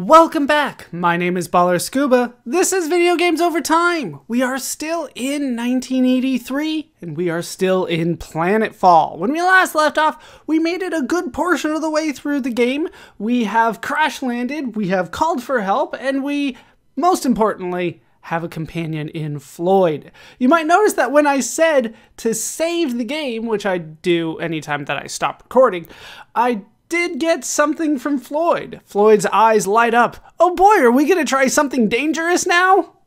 Welcome back. My name is Baller Scuba. This is Video Games Over Time. We are still in 1983 and we are still in Planetfall. When we last left off, we made it a good portion of the way through the game. We have crash landed, we have called for help, and we, most importantly, have a companion in Floyd. You might notice that when I said to save the game, which I do anytime that I stop recording, I did get something from Floyd. Floyd's eyes light up. Oh boy, are we gonna try something dangerous now?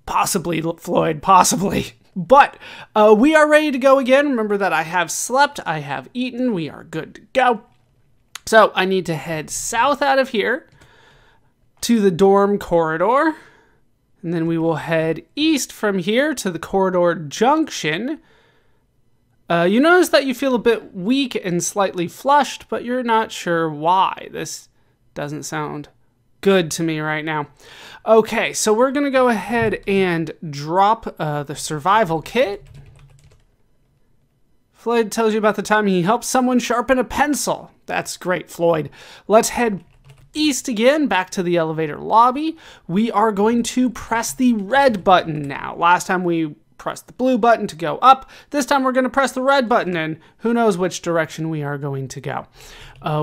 Possibly, Floyd, possibly. But we are ready to go again. Remember that I have slept, I have eaten, we are good to go. So I need to head south out of here to the dorm corridor. And then we will head east from here to the corridor junction. You notice that you feel a bit weak and slightly flushed, but you're not sure why. This doesn't sound good to me right now. Okay, so we're going to go ahead and drop the survival kit. Floyd tells you about the time he helped someone sharpen a pencil. That's great, Floyd. Let's head east again, back to the elevator lobby. We are going to press the red button now. Last time we pressed the blue button to go up. This time we're going to press the red button, and who knows which direction we are going to go.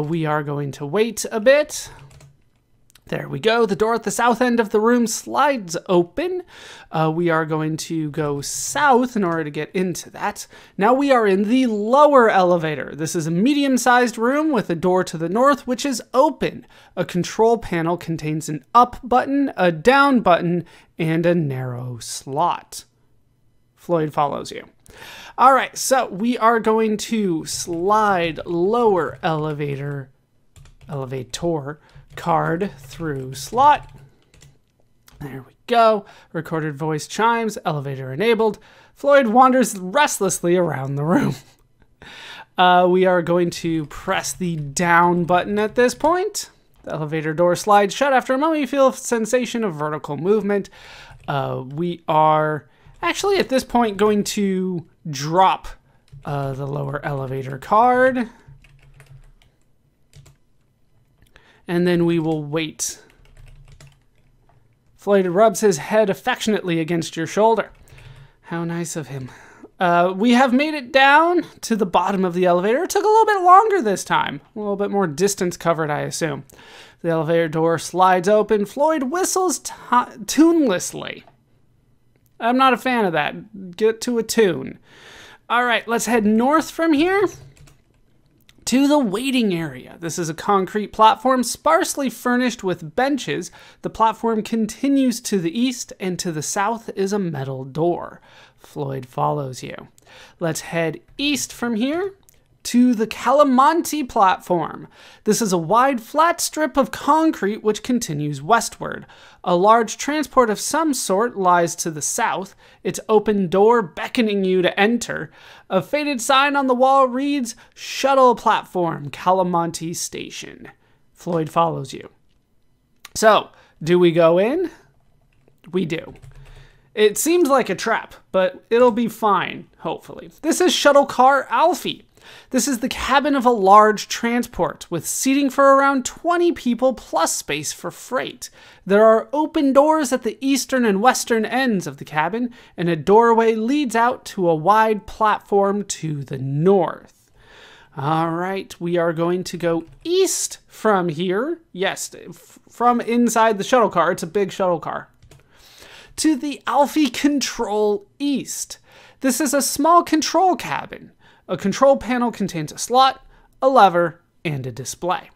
We are going to wait a bit. There we go. The door at the south end of the room slides open. We are going to go south in order to get into that. Now we are in the lower elevator. This is a medium-sized room with a door to the north, which is open. A control panel contains an up button, a down button, and a narrow slot. Floyd follows you. All right, so we are going to slide lower elevator card through slot. There we go. Recorded voice chimes, elevator enabled. Floyd wanders restlessly around the room. We are going to press the down button at this point. The elevator door slides shut. After a moment, you feel a sensation of vertical movement. We are actually at this point going to drop the lower elevator card. And then we will wait. Floyd rubs his head affectionately against your shoulder. How nice of him. We have made it down to the bottom of the elevator. It took a little bit longer this time. A little bit more distance covered, I assume. The elevator door slides open. Floyd whistles tunelessly. I'm not a fan of that. Get to a tune. All right, let's head north from here to the waiting area. This is a concrete platform sparsely furnished with benches. The platform continues to the east, and to the south is a metal door. Floyd follows you. Let's head east from here to the Calamanti platform. This is a wide, flat strip of concrete which continues westward. A large transport of some sort lies to the south, its open door beckoning you to enter. A faded sign on the wall reads, "Shuttle Platform, Calamanti Station." Floyd follows you. So, do we go in? We do. It seems like a trap, but it'll be fine, hopefully. This is Shuttle Car Alfie. This is the cabin of a large transport with seating for around 20 people plus space for freight. There are open doors at the eastern and western ends of the cabin, and a doorway leads out to a wide platform to the north. All right, we are going to go east from here. Yes, from inside the shuttle car. It's a big shuttle car. To the Alfie Control East. This is a small control cabin. A control panel contains a slot, a lever, and a display.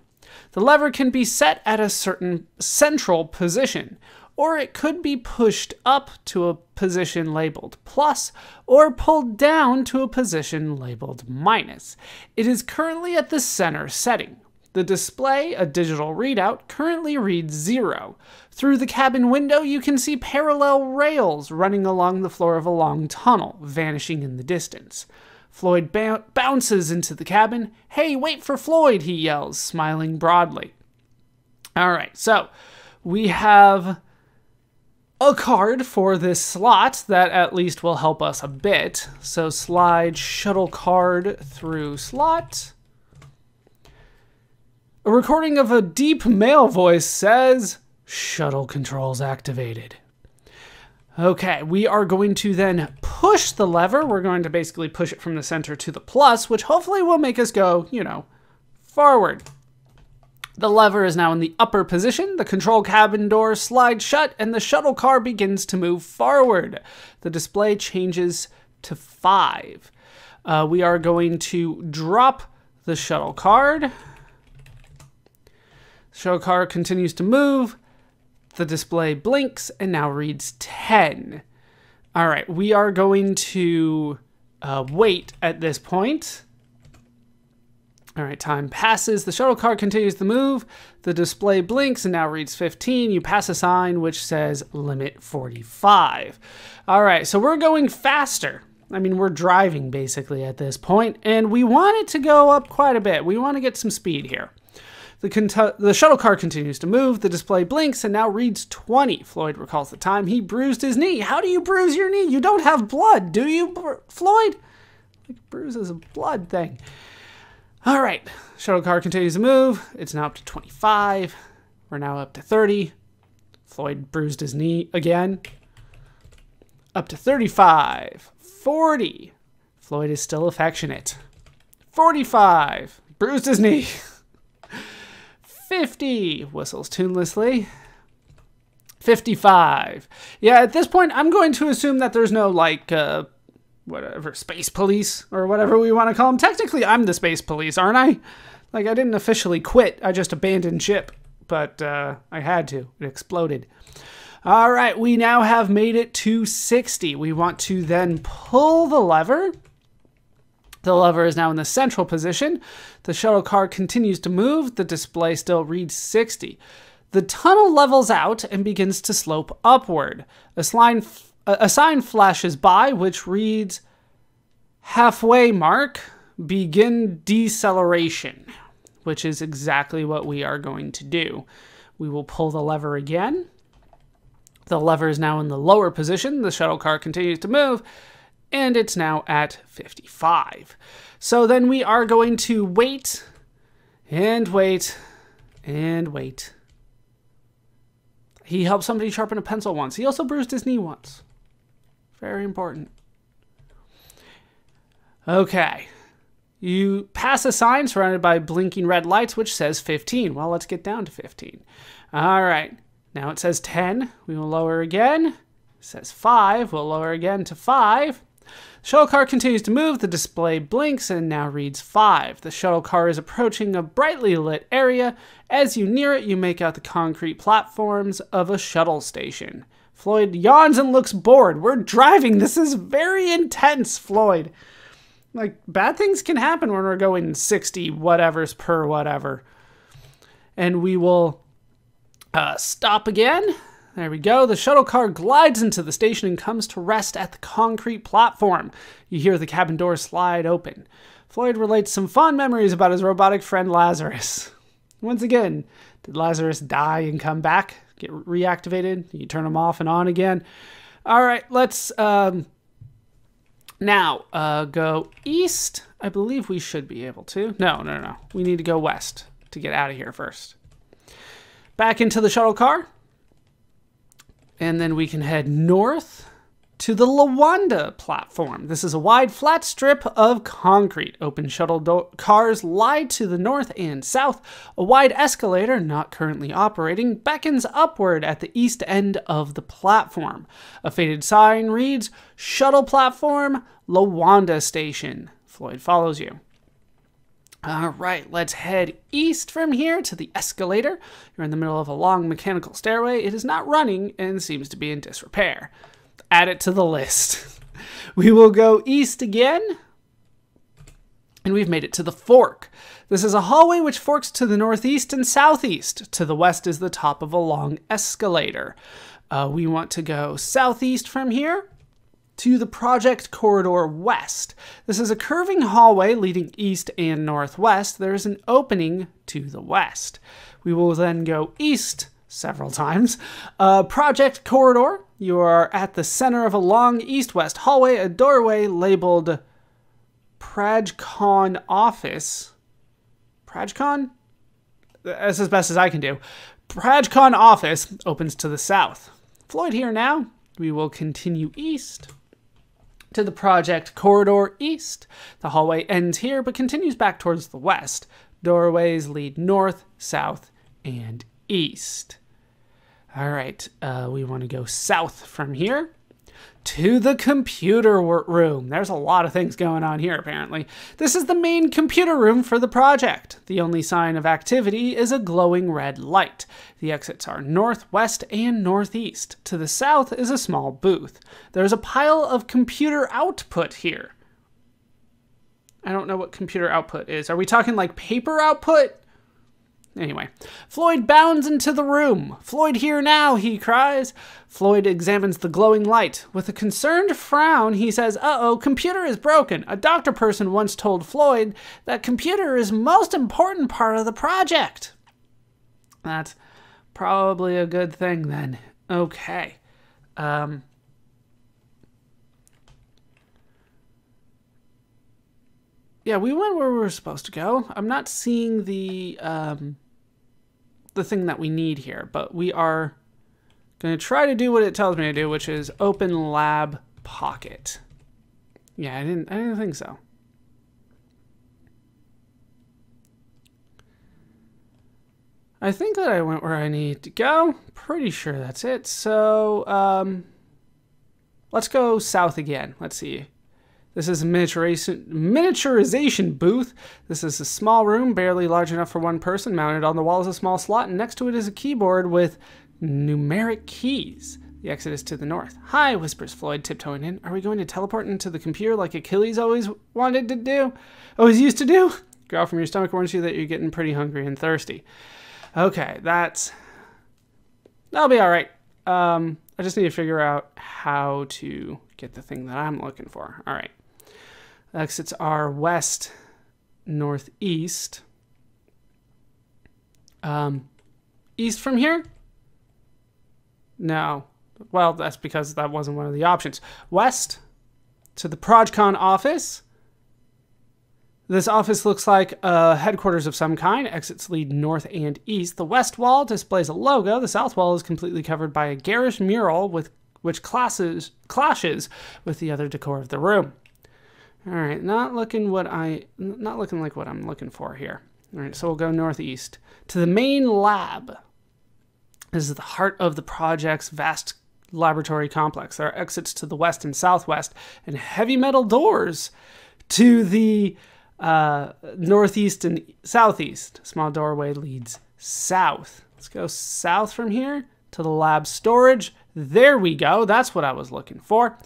The lever can be set at a certain central position, or it could be pushed up to a position labeled plus, or pulled down to a position labeled minus. It is currently at the center setting. The display, a digital readout, currently reads 0. Through the cabin window, you can see parallel rails running along the floor of a long tunnel, vanishing in the distance. Floyd bounces into the cabin. "Hey, wait for Floyd," he yells, smiling broadly. All right, so we have a card for this slot that at least will help us a bit. So slide shuttle card through slot. A recording of a deep male voice says, "Shuttle controls activated." Okay, we are going to then push the lever. We're going to basically push it from the center to the plus, which hopefully will make us go, forward. The lever is now in the upper position. The control cabin door slides shut, and the shuttle car begins to move forward. The display changes to 5. We are going to drop the shuttle card. The shuttle car continues to move. The display blinks and now reads 10. All right, we are going to wait at this point. All right, time passes. The shuttle car continues to move. The display blinks and now reads 15. You pass a sign which says limit 45. All right, so we're going faster. I mean, we're driving basically at this point, and we want it to go up quite a bit. We want to get some speed here. The shuttle car continues to move. The display blinks and now reads 20. Floyd recalls the time he bruised his knee. How do you bruise your knee? You don't have blood, do you, Floyd? Like, bruise is a blood thing. All right, shuttle car continues to move. It's now up to 25. We're now up to 30. Floyd bruised his knee again. Up to 35. 40. Floyd is still affectionate. 45. Bruised his knee. 50. Whistles tunelessly. 55. Yeah, at this point, I'm going to assume that there's no, whatever, space police or whatever we want to call them. Technically, I'm the space police, aren't I? Like, I didn't officially quit. I just abandoned ship. But I had to. It exploded. All right, we now have made it to 60. We want to then pull the lever. The lever is now in the central position. The shuttle car continues to move. The display still reads 60. The tunnel levels out and begins to slope upward. A sign flashes by which reads, halfway mark, begin deceleration, which is exactly what we are going to do. We will pull the lever again. The lever is now in the lower position. The shuttle car continues to move, and it's now at 55. So then we are going to wait, and wait, and wait. He helped somebody sharpen a pencil once. He also bruised his knee once. Very important. Okay. You pass a sign surrounded by blinking red lights, which says 15. Well, let's get down to 15. All right. Now it says 10. We will lower again. It says 5. We'll lower again to 5. The shuttle car continues to move. The display blinks and now reads 5. The shuttle car is approaching a brightly lit area. As you near it, you make out the concrete platforms of a shuttle station. Floyd yawns and looks bored. We're driving. This is very intense, Floyd. Like, bad things can happen when we're going 60 whatevers per whatever. And we will stop again. There we go. The shuttle car glides into the station and comes to rest at the concrete platform. You hear the cabin door slide open. Floyd relates some fond memories about his robotic friend Lazarus. Once again, did Lazarus die and come back? Get reactivated? You turn him off and on again? All right, let's now go east. I believe we should be able to. No. We need to go west to get out of here first. Back into the shuttle car. And then we can head north to the Lawanda platform. This is a wide, flat strip of concrete. Open shuttle cars lie to the north and south. A wide escalator, not currently operating, beckons upward at the east end of the platform. A faded sign reads, Shuttle Platform, Lawanda Station. Floyd follows you. All right, let's head east from here to the escalator. You're in the middle of a long mechanical stairway. It is not running and seems to be in disrepair. Add it to the list. We will go east again, and we've made it to the fork. This is a hallway which forks to the northeast and southeast. To the west is the top of a long escalator. We want to go southeast from here to the project corridor west. This is a curving hallway leading east and northwest. There is an opening to the west. We will then go east several times. Project corridor. You are at the center of a long east-west hallway, a doorway labeled PrajCon office. PrajCon? That's as best as I can do. ProjCon office opens to the south. Floyd here now. We will continue east to the project corridor east. The hallway ends here, but continues back towards the west. Doorways lead north, south, and east. All right, we want to go south from here to the computer room. There's a lot of things going on here, apparently. This is the main computer room for the project. The only sign of activity is a glowing red light. The exits are north, west, and northeast. To the south is a small booth. There's a pile of computer output here. I don't know what computer output is. Are we talking like paper output? Anyway, Floyd bounds into the room. Floyd here now, he cries. Floyd examines the glowing light. With a concerned frown, he says, uh-oh, computer is broken. A doctor person once told Floyd that computer is most important part of the project. That's probably a good thing then. Okay. Yeah, we went where we were supposed to go. I'm not seeing the thing that we need here, but we are going to try to do what it tells me to do, which is open lab pocket. Yeah, I didn't think so. I think that I went where I need to go. Pretty sure that's it. So, let's go south again. Let's see. This is a miniaturization booth. This is a small room, barely large enough for one person. Mounted on the wall is a small slot, and next to it is a keyboard with numeric keys. The exit is to the north. Hi, whispers Floyd, tiptoeing in. Are we going to teleport into the computer like Achilles always wanted to do? Always used to do? Growl from your stomach warns you that you're getting pretty hungry and thirsty. Okay, that'll be all right. I just need to figure out how to get the thing that I'm looking for. All right. Exits are west, northeast. East from here? No. Well, that's because that wasn't one of the options. West to the ProjCon office. This office looks like a headquarters of some kind. Exits lead north and east. The west wall displays a logo. The south wall is completely covered by a garish mural which clashes with the other decor of the room. All right, not looking like what I'm looking for here. All right, so we'll go northeast to the main lab. This is the heart of the project's vast laboratory complex. There are exits to the west and southwest and heavy metal doors to the northeast and southeast. Small doorway leads south. Let's go south from here to the lab storage. There we go. That's what I was looking for.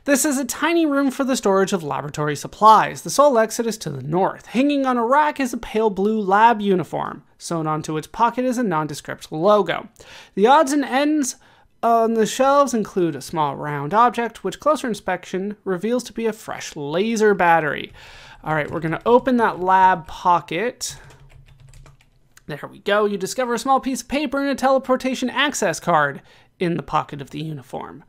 This is a tiny room for the storage of laboratory supplies. The sole exit is to the north. Hanging on a rack is a pale blue lab uniform. Sewn onto its pocket is a nondescript logo. The odds and ends on the shelves include a small round object, which closer inspection reveals to be a fresh laser battery. All right, we're going to open that lab pocket. There we go. You discover a small piece of paper and a teleportation access card in the pocket of the uniform.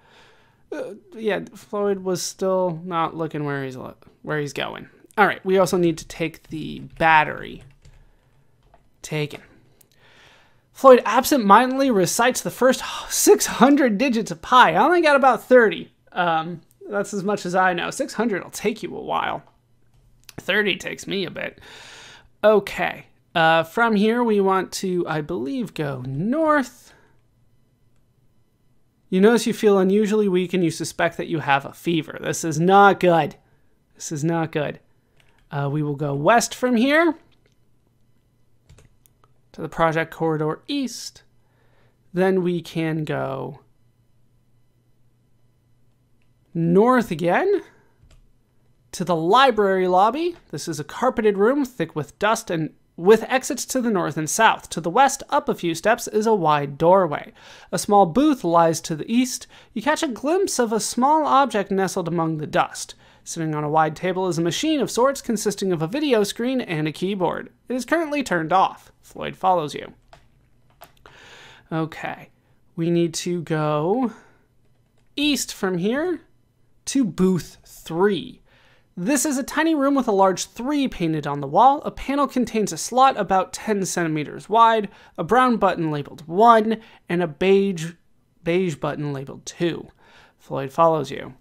Yeah, Floyd was still not looking where he's going. All right, we also need to take the battery. Taken. Floyd absent-mindedly recites the first 600 digits of pi. I only got about 30. That's as much as I know. 600 will take you a while. 30 takes me a bit. Okay. From here, we want to, I believe, go north. You notice you feel unusually weak and you suspect that you have a fever. This is not good. This is not good. We will go west from here to the project corridor east. Then we can go north again to the library lobby. This is a carpeted room thick with dust and with exits to the north and south. To the west, up a few steps, is a wide doorway. A small booth lies to the east. You catch a glimpse of a small object nestled among the dust. Sitting on a wide table is a machine of sorts consisting of a video screen and a keyboard. It is currently turned off. Floyd follows you. Okay, we need to go east from here to booth 3. This is a tiny room with a large 3 painted on the wall. A panel contains a slot about 10 centimeters wide, a brown button labeled 1, and a beige button labeled 2. Floyd follows you.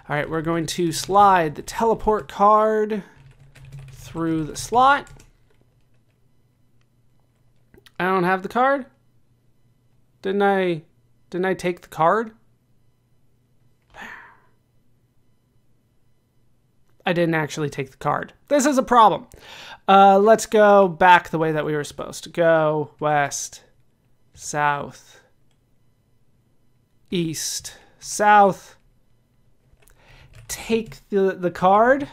All right, we're going to slide the teleport card through the slot. I don't have the card? Didn't I take the card? I didn't actually take the card. This is a problem. Let's go back the way that we were supposed to go. West, south, east, south. Take the card.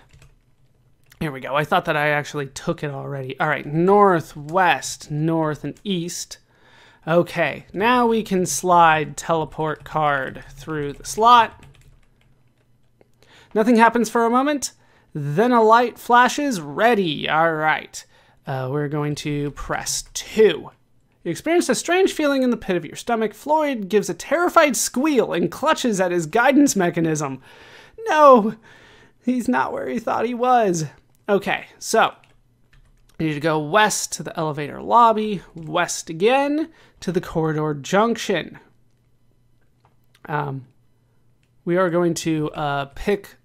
Here we go. I thought that I actually took it already. All right, north, west, north, and east. Okay, now we can slide teleport card through the slot. Nothing happens for a moment. Then a light flashes. Ready. All right. We're going to press 2. You experience a strange feeling in the pit of your stomach. Floyd gives a terrified squeal and clutches at his guidance mechanism. No, he's not where he thought he was. Okay, so you need to go west to the elevator lobby, west again to the corridor junction. We are going to pick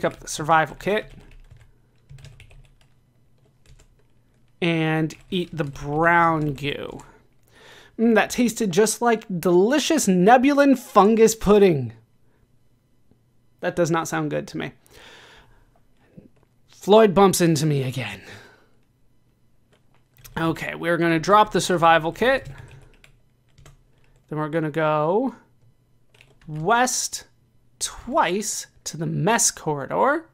up the survival kit and eat the brown goo. That tasted just like delicious Nebulan fungus pudding. That does not sound good to me. Floyd bumps into me again. Okay, we're going to drop the survival kit. Then we're going to go west twice to the mess corridor.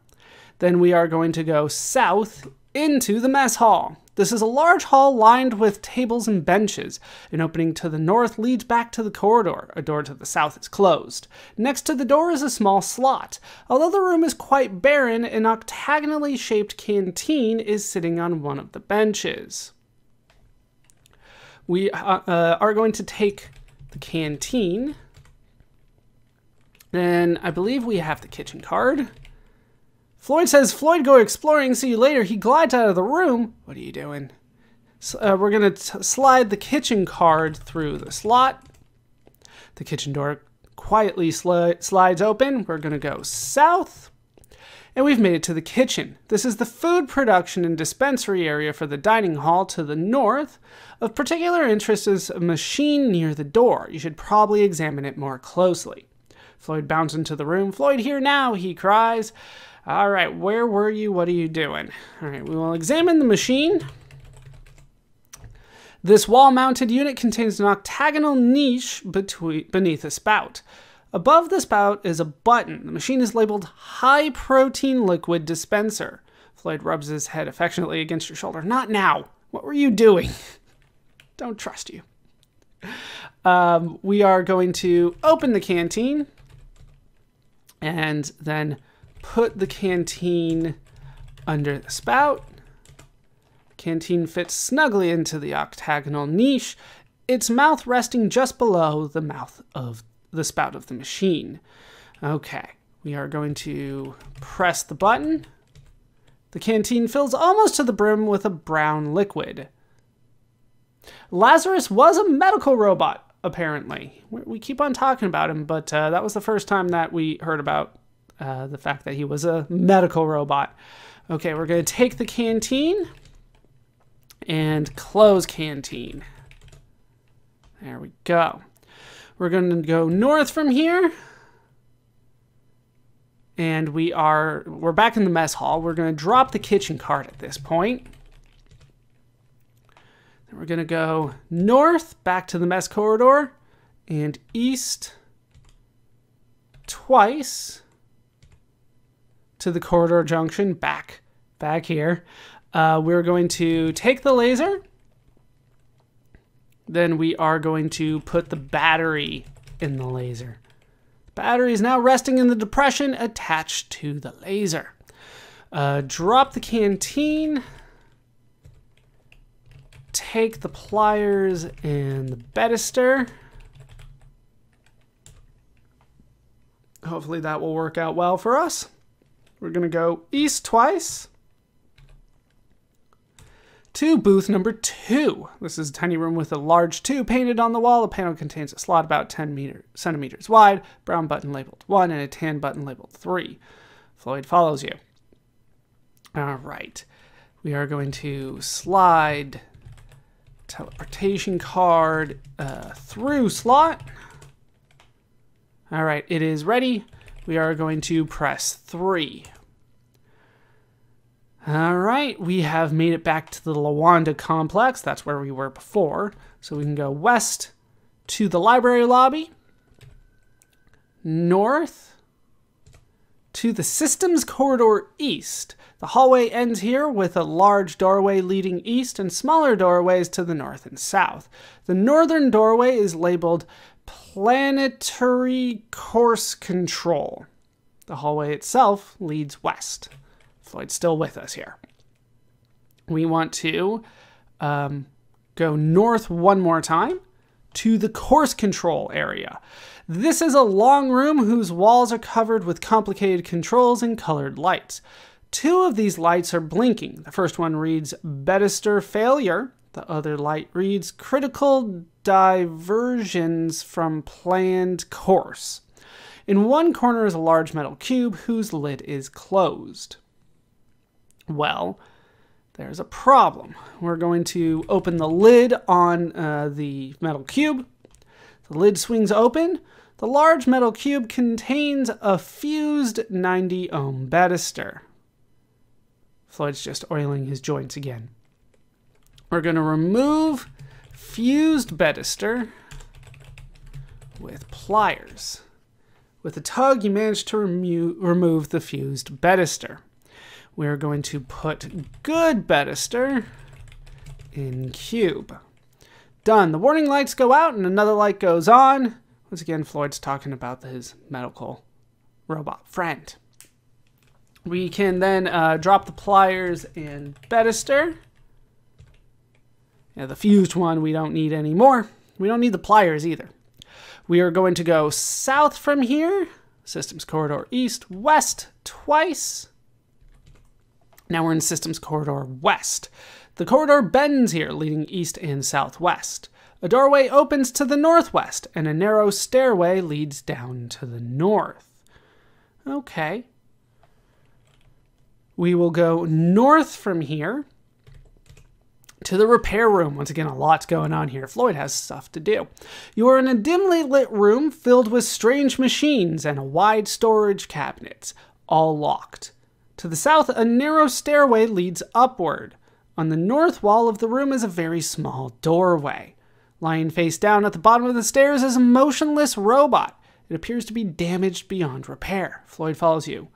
Then we are going to go south into the mess hall. This is a large hall lined with tables and benches. An opening to the north leads back to the corridor. A door to the south is closed. Next to the door is a small slot. Although the room is quite barren, an octagonally shaped canteen is sitting on one of the benches. We are going to take the canteen. Then I believe we have the kitchen card. Floyd says, Floyd, go exploring, see you later. He glides out of the room. What are you doing? So, we're going to slide the kitchen card through the slot. The kitchen door quietly slides open. We're going to go south. And we've made it to the kitchen. This is the food production and dispensary area for the dining hall to the north. Of particular interest is a machine near the door. You should probably examine it more closely. Floyd bounds into the room. Floyd, here now, he cries. All right, where were you? What are you doing? All right, we will examine the machine. This wall-mounted unit contains an octagonal niche beneath a spout. Above the spout is a button. The machine is labeled High Protein Liquid Dispenser. Floyd rubs his head affectionately against your shoulder. Not now. What were you doing? Don't trust you. We are going to open the canteen and then put the canteen under the spout. Canteen fits snugly into the octagonal niche, its mouth resting just below the mouth of the spout of the machine. Okay, we are going to press the button. The canteen fills almost to the brim with a brown liquid. Lazarus was a medical robot, apparently. We keep on talking about him, but that was the first time that we heard about the fact that he was a medical robot. Okay, we're going to take the canteen and close canteen. There we go. We're going to go north from here. And we're back in the mess hall. We're going to drop the kitchen cart at this point. Then we're going to go north, back to the mess corridor, and east twice to the corridor junction, back here. We're going to take the laser. Then we are going to put the battery in the laser. The battery is now resting in the depression attached to the laser. Drop the canteen. Take the pliers and the bedister. Hopefully that will work out well for us. We're going to go east twice to booth number 2. This is a tiny room with a large 2 painted on the wall. The panel contains a slot about 10 centimeters wide, brown button labeled 1, and a tan button labeled 3. Floyd follows you. All right. We are going to slide teleportation card through slot. All right, it is ready. We are going to press 3. All right, we have made it back to the Lawanda complex. That's where we were before. So we can go west to the library lobby, north to the systems corridor east. The hallway ends here with a large doorway leading east and smaller doorways to the north and south. The northern doorway is labeled Planetary Course Control. The hallway itself leads west. Floyd's still with us here. We want to go north one more time to the course control area. This is a long room whose walls are covered with complicated controls and colored lights. 2 of these lights are blinking. The first one reads Bedister Failure. The other light reads Critical Diversions from Planned Course. In one corner is a large metal cube whose lid is closed. Well, there's a problem. We're going to open the lid on the metal cube. The lid swings open. The large metal cube contains a fused 90 ohm bedister. Floyd's just oiling his joints again. We're going to remove fused bedister with pliers. With a tug, you manage to remove the fused bedister. We're going to put good bedister in cube. Done. The warning lights go out and another light goes on. Once again, Floyd's talking about his medical robot friend. We can then drop the pliers and bedister. Yeah, the fused one we don't need anymore. We don't need the pliers either. We are going to go south from here. Systems corridor east, west twice. Now we're in systems corridor west. The corridor bends here, leading east and southwest. A doorway opens to the northwest, and a narrow stairway leads down to the north. Okay. We will go north from here to the repair room. Once again, a lot's going on here. Floyd has stuff to do. You are in a dimly lit room filled with strange machines and a wide storage cabinets, all locked. To the south, a narrow stairway leads upward. On the north wall of the room is a very small doorway. Lying face down at the bottom of the stairs is a motionless robot. It appears to be damaged beyond repair. Floyd follows you.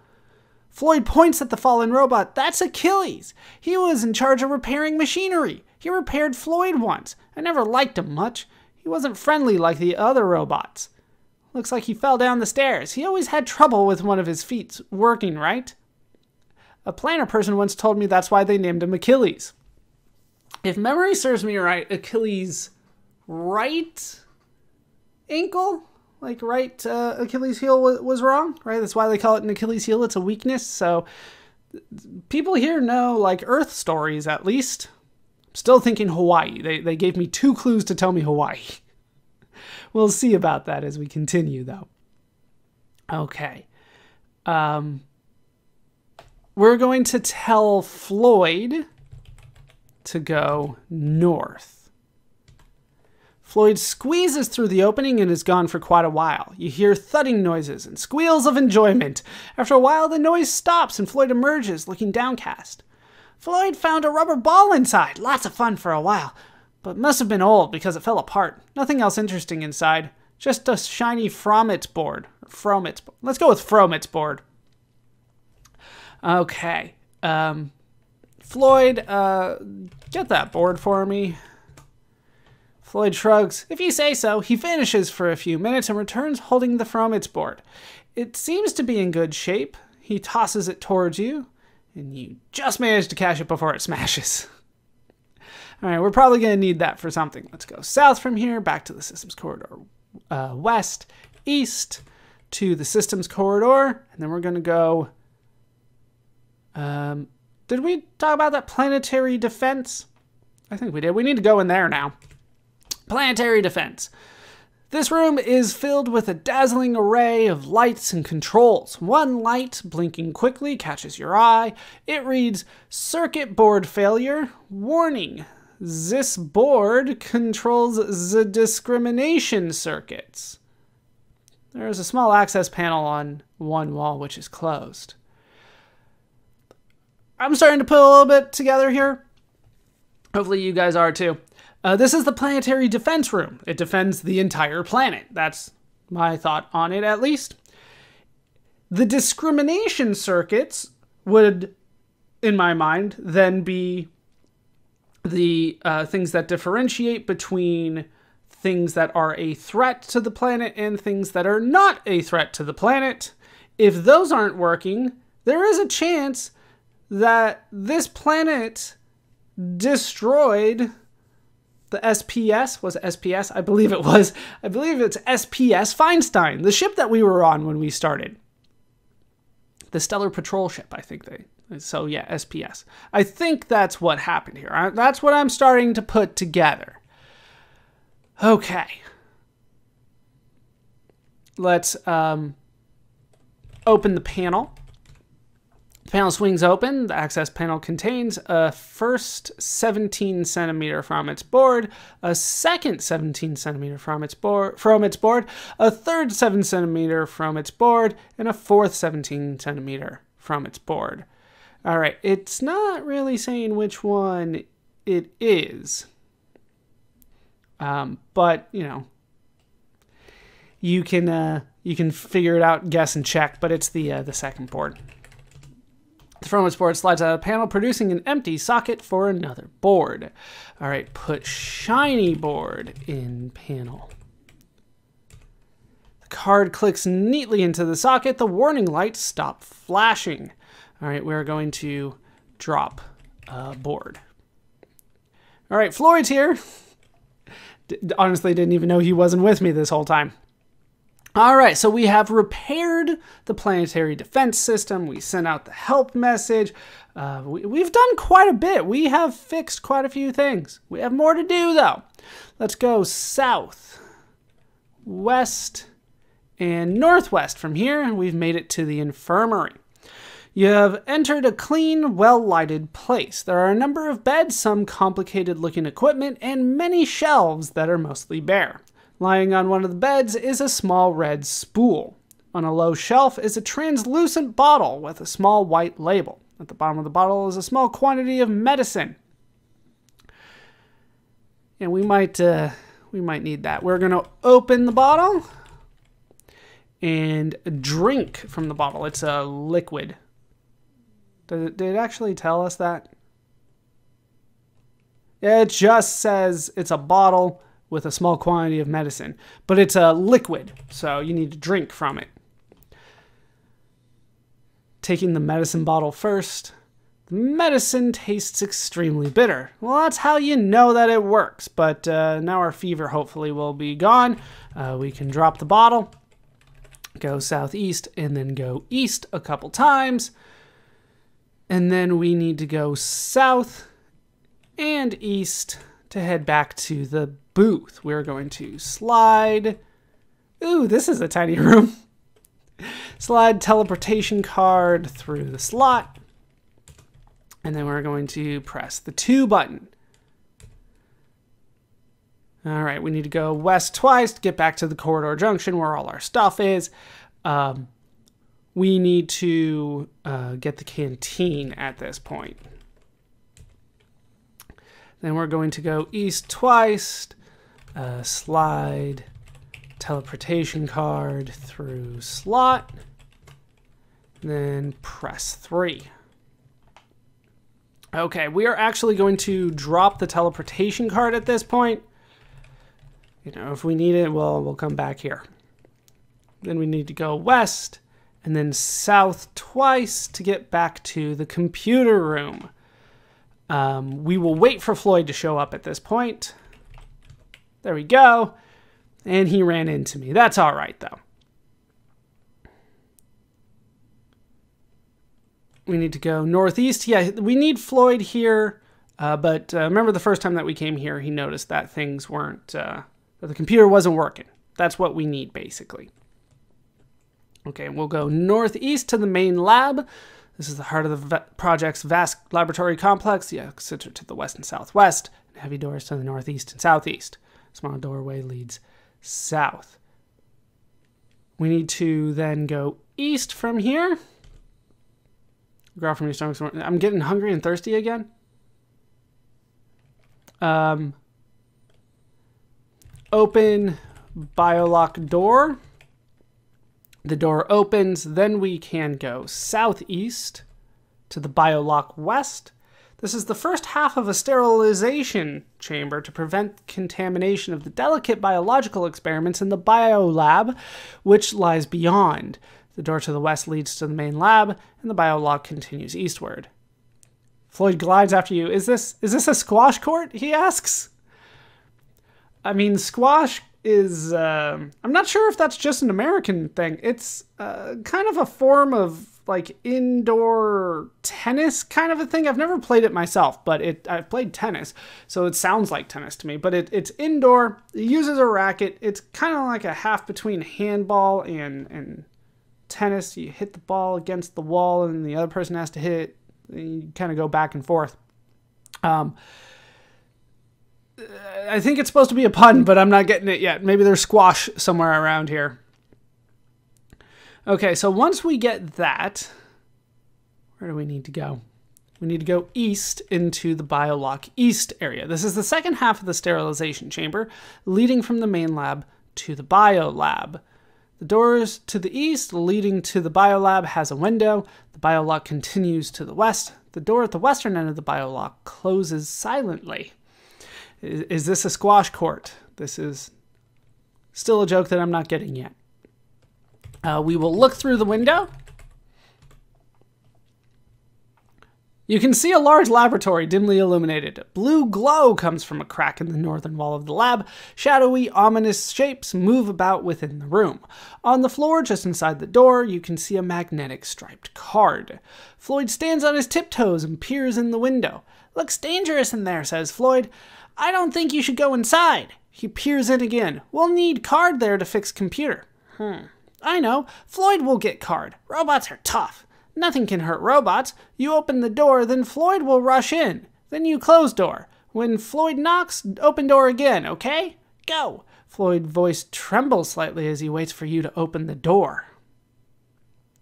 Floyd points at the fallen robot. That's Achilles. He was in charge of repairing machinery. He repaired Floyd once. I never liked him much. He wasn't friendly like the other robots. Looks like he fell down the stairs. He always had trouble with one of his feet working, right? A planner person once told me that's why they named him Achilles. If memory serves me right, Achilles' right ankle, like right Achilles heel was wrong, right? That's why they call it an Achilles heel. It's a weakness. So people here know like Earth stories at least. I'm still thinking Hawaii. They gave me 2 clues to tell me Hawaii. We'll see about that as we continue though. Okay. We're going to tell Floyd to go north. Floyd squeezes through the opening and is gone for quite a while. You hear thudding noises and squeals of enjoyment. After a while, the noise stops and Floyd emerges, looking downcast. Floyd found a rubber ball inside. Lots of fun for a while, but must have been old because it fell apart. Nothing else interesting inside. Just a shiny Fromits board. Let's go with Fromits board. Okay. Floyd, get that board for me. Floyd shrugs. If you say so. He vanishes for a few minutes and returns holding the Fromits board. It seems to be in good shape. He tosses it towards you, and you just manage to catch it before it smashes. All right, we're probably going to need that for something. Let's go south from here, back to the systems corridor west, east to the systems corridor, and then we're going to go Did we talk about that planetary defense? I think we did. We need to go in there now. Planetary defense. This room is filled with a dazzling array of lights and controls. One light, blinking quickly, catches your eye. It reads, "Circuit board failure. Warning. This board controls the discrimination circuits." There is a small access panel on one wall which is closed. I'm starting to put a little bit together here. Hopefully you guys are too. This is the planetary defense room. It defends the entire planet. That's my thought on it, at least. The discrimination circuits would, in my mind, then be the things that differentiate between things that are a threat to the planet and things that are not a threat to the planet. If those aren't working, there is a chance that this planet destroyed the SPS. Was it SPS? I believe it was. I believe it's SPS Feinstein, the ship that we were on when we started. The Stellar Patrol ship, I think so yeah, SPS. I think that's what happened here. That's what I'm starting to put together. Okay. Let's open the panel. The panel swings open. The access panel contains a first 17 centimeter from its board, a second 17 centimeter from its board, a third 7 centimeter from its board, and a fourth 17 centimeter from its board. All right, it's not really saying which one it is, but you know, you can figure it out, guess, and check. But it's the second board. The from its board slides out of the panel, producing an empty socket for another board. All right, put shiny board in panel. The card clicks neatly into the socket. The warning lights stop flashing. All right, we're going to drop a board. All right, Floyd's here. Honestly, didn't even know he wasn't with me this whole time. All right, so we have repaired the planetary defense system. We sent out the help message. We've done quite a bit. We have fixed quite a few things. We have more to do, though. Let's go south, west, and northwest from here, and we've made it to the infirmary. You have entered a clean, well-lighted place. There are a number of beds, some complicated-looking equipment, and many shelves that are mostly bare. Lying on one of the beds is a small red spool. On a low shelf is a translucent bottle with a small white label. At the bottom of the bottle is a small quantity of medicine. And we might need that. We're going to open the bottle and drink from the bottle. It's a liquid. Did it actually tell us that? It just says it's a bottle with a small quantity of medicine, but it's a liquid, so you need to drink from it. Taking the medicine bottle first, the medicine tastes extremely bitter. Well, that's how you know that it works, but now our fever hopefully will be gone. We can drop the bottle, go southeast, and then go east a couple times, and then we need to go south and east to head back to the booth. We're going to slide. Ooh, this is a tiny room. Slide teleportation card through the slot. And then we're going to press the 2 button. All right, we need to go west twice to get back to the corridor junction where all our stuff is. We need to get the canteen at this point. Then we're going to go east twice, slide teleportation card through slot, then press 3. Okay, we are actually going to drop the teleportation card at this point. You know, if we need it, we'll come back here. Then we need to go west and then south twice to get back to the computer room. We will wait for Floyd to show up at this point. There we go. And he ran into me. That's all right, though. We need to go northeast. Yeah, we need Floyd here. But remember the first time that we came here, he noticed that things weren't, that the computer wasn't working. That's what we need, basically. Okay, we'll go northeast to the main lab. This is the heart of the project's vast laboratory complex. The exits are to the west and southwest, and heavy doors to the northeast and southeast. Small doorway leads south. We need to then go east from here. Growl from your stomach. I'm getting hungry and thirsty again. Open biolock door. The door opens, then we can go southeast to the biolock west. This is the first half of a sterilization chamber to prevent contamination of the delicate biological experiments in the biolab, which lies beyond. The door to the west leads to the main lab, and the biolock continues eastward. Floyd glides after you. Is this a squash court? He asks. I mean, squash is, I'm not sure if that's just an American thing. It's kind of a form of like indoor tennis kind of a thing. I've never played it myself, but I've played tennis, so it sounds like tennis to me. But it's indoor. It uses a racket. It's kind of like a half between handball and tennis. You hit the ball against the wall, and the other person has to hit it. And you kind of go back and forth. I think it's supposed to be a pun, but I'm not getting it yet. Maybe there's squash somewhere around here. Okay, so once we get that, where do we need to go? We need to go east into the biolock east area. This is the second half of the sterilization chamber, leading from the main lab to the biolab. The doors to the east leading to the biolab has a window. The biolock continues to the west. The door at the western end of the biolock closes silently. Is this a squash court? This is still a joke that I'm not getting yet. We will look through the window. You can see a large laboratory dimly illuminated. Blue glow comes from a crack in the northern wall of the lab. Shadowy, ominous shapes move about within the room. On the floor, just inside the door, you can see a magnetic striped card. Floyd stands on his tiptoes and peers in the window. "Looks dangerous in there," says Floyd. "I don't think you should go inside." He peers in again. "We'll need card there to fix computer." "I know. Floyd will get card. Robots are tough. Nothing can hurt robots. You open the door, then Floyd will rush in. Then you close door. When Floyd knocks, open door again, okay? Go." Floyd's voice trembles slightly as he waits for you to open the door.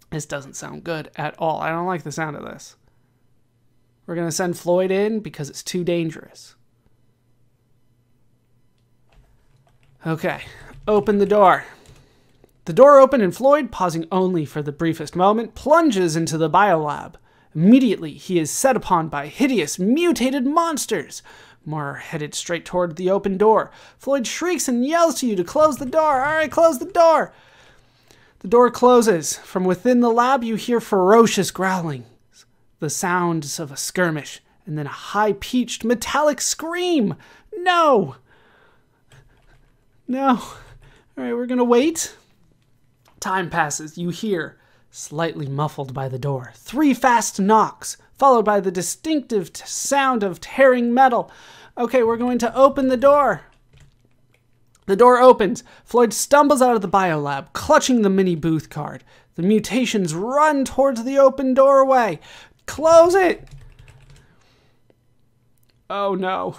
This doesn't sound good at all. I don't like the sound of this. We're going to send Floyd in because it's too dangerous. Okay, open the door. The door opened and Floyd, pausing only for the briefest moment, plunges into the biolab. Immediately, he is set upon by hideous, mutated monsters. More are headed straight toward the open door. Floyd shrieks and yells to you to close the door. "All right, close the door." The door closes. From within the lab, you hear ferocious growling, the sounds of a skirmish, and then a high-pitched metallic scream. No! No. All right, we're going to wait. Time passes. You hear, slightly muffled by the door, 3 fast knocks, followed by the distinctive sound of tearing metal. Okay, we're going to open the door. The door opens. Floyd stumbles out of the biolab, clutching the mini booth card. The mutations run towards the open doorway. Close it! Oh no.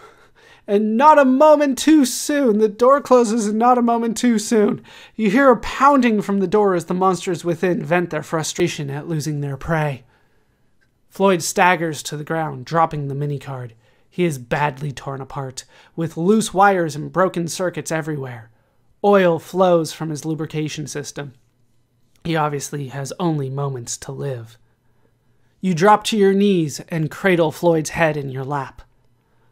And not a moment too soon. The door closes and not a moment too soon. You hear a pounding from the door as the monsters within vent their frustration at losing their prey. Floyd staggers to the ground, dropping the mini card. He is badly torn apart, with loose wires and broken circuits everywhere. Oil flows from his lubrication system. He obviously has only moments to live. You drop to your knees and cradle Floyd's head in your lap.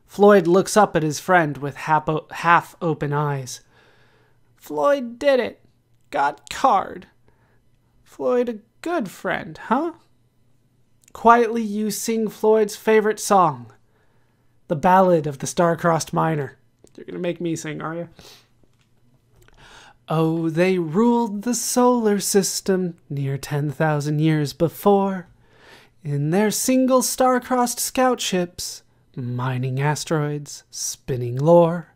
Floyd looks up at his friend with half-open eyes. "Floyd did it. Got card. Floyd a good friend, huh?" Quietly you sing Floyd's favorite song, the Ballad of the Star-Crossed Miner. You're going to make me sing, are you? "Oh, they ruled the solar system near 10,000 years before. In their single star-crossed scout ships, mining asteroids, spinning lore.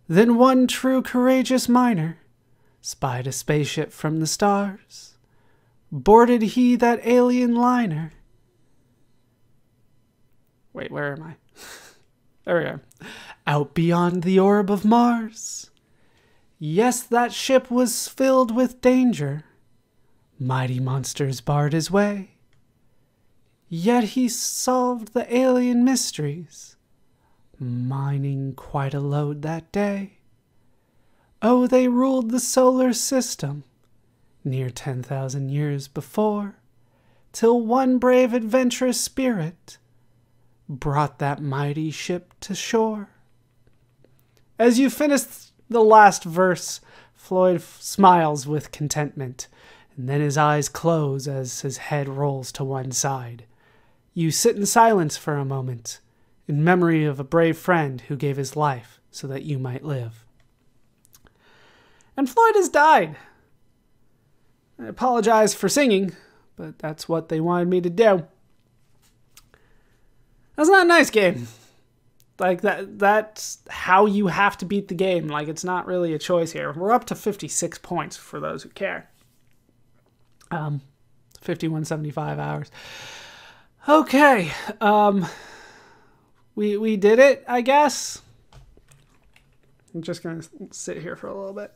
Then one true courageous miner spied a spaceship from the stars. Boarded he that alien liner. Wait, where am I? There we go. Out beyond the orb of Mars. Yes, that ship was filled with danger. Mighty monsters barred his way. Yet he solved the alien mysteries, mining quite a load that day. Oh, they ruled the solar system near 10,000 years before, till one brave adventurous spirit brought that mighty ship to shore. As you finish the last verse, Floyd smiles with contentment, and then his eyes close as his head rolls to one side. You sit in silence for a moment, in memory of a brave friend who gave his life so that you might live. And Floyd has died. I apologize for singing, but that's what they wanted me to do. That's not a nice game. Like, that's how you have to beat the game. Like, it's not really a choice here. We're up to 56 points for those who care. 5175 hours. Okay. We did it, I guess. I'm just going to sit here for a little bit.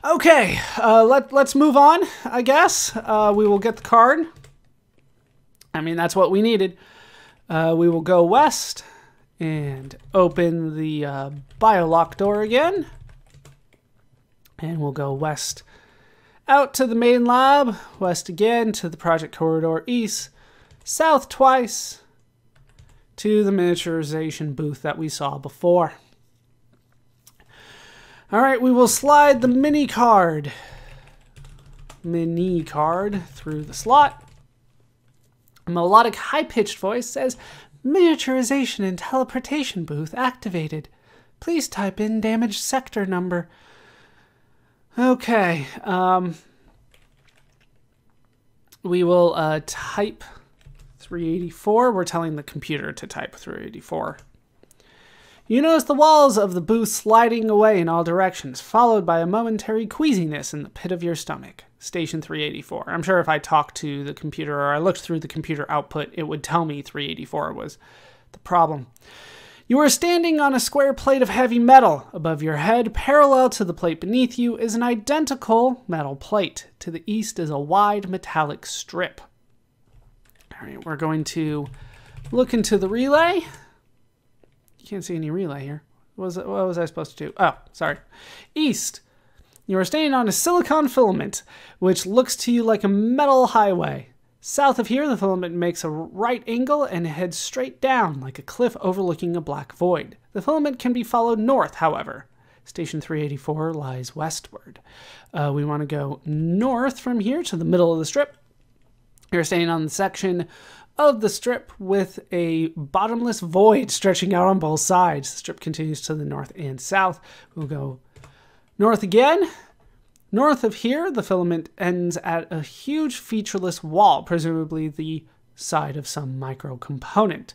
Okay, let's move on, I guess. We will get the card. I mean, that's what we needed. We will go west and open the biolock door again. And we'll go west out to the main lab, west again to the project corridor east, south twice to the miniaturization booth that we saw before. All right, we will slide the mini card through the slot. A melodic, high-pitched voice says, "Miniaturization and teleportation booth activated. Please type in damaged sector number." Okay, we will type 384. We're telling the computer to type 384. You notice the walls of the booth sliding away in all directions, followed by a momentary queasiness in the pit of your stomach. Station 384. I'm sure if I talked to the computer or I looked through the computer output, it would tell me 384 was the problem. You are standing on a square plate of heavy metal. Above your head, parallel to the plate beneath you, is an identical metal plate. To the east is a wide metallic strip. All right, we're going to look into the relay. You can't see any relay here. What was I supposed to do? Oh, sorry. East. You are standing on a silicon filament, which looks to you like a metal highway. South of here, the filament makes a right angle and heads straight down like a cliff overlooking a black void. The filament can be followed north, however. Station 384 lies westward. We want to go north from here to the middle of the strip. You're standing on the section of the strip with a bottomless void stretching out on both sides. The strip continues to the north and south. We'll go north again. North of here, the filament ends at a huge featureless wall, presumably the side of some micro-component.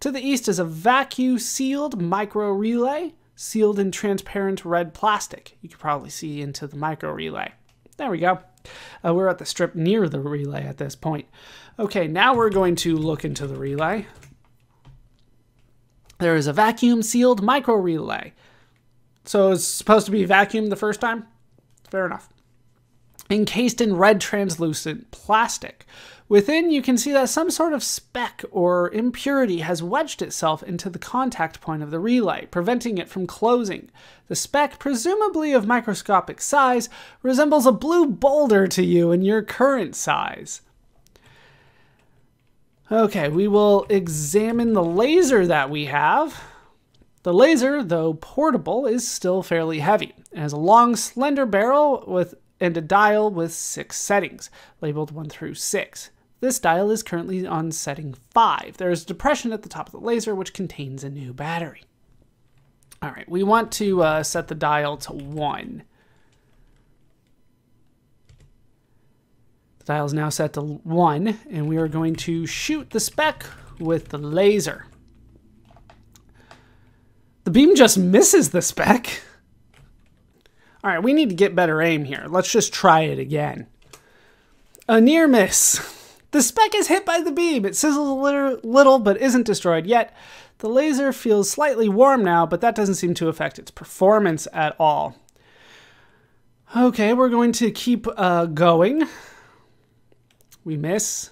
To the east is a vacuum-sealed micro-relay, sealed in transparent red plastic. You can probably see into the micro-relay. There we go. We're at the strip near the relay at this point. Okay, now we're going to look into the relay. There is a vacuum-sealed micro-relay. So it's supposed to be vacuumed the first time? Fair enough. Encased in red translucent plastic. Within, you can see that some sort of speck or impurity has wedged itself into the contact point of the relay, preventing it from closing. The speck, presumably of microscopic size, resembles a blue boulder to you in your current size. Okay, we will examine the laser that we have. The laser, though portable, is still fairly heavy. It has a long, slender barrel and a dial with 6 settings, labeled 1 through 6. This dial is currently on setting 5. There is a depression at the top of the laser, which contains a new battery. All right, we want to set the dial to 1. The dial is now set to 1, and we are going to shoot the speck with the laser. The beam just misses the speck. All right, we need to get better aim here. Let's just try it again. A near miss. The speck is hit by the beam. It sizzles a little, but isn't destroyed yet. The laser feels slightly warm now, but that doesn't seem to affect its performance at all. Okay, we're going to keep going. We miss.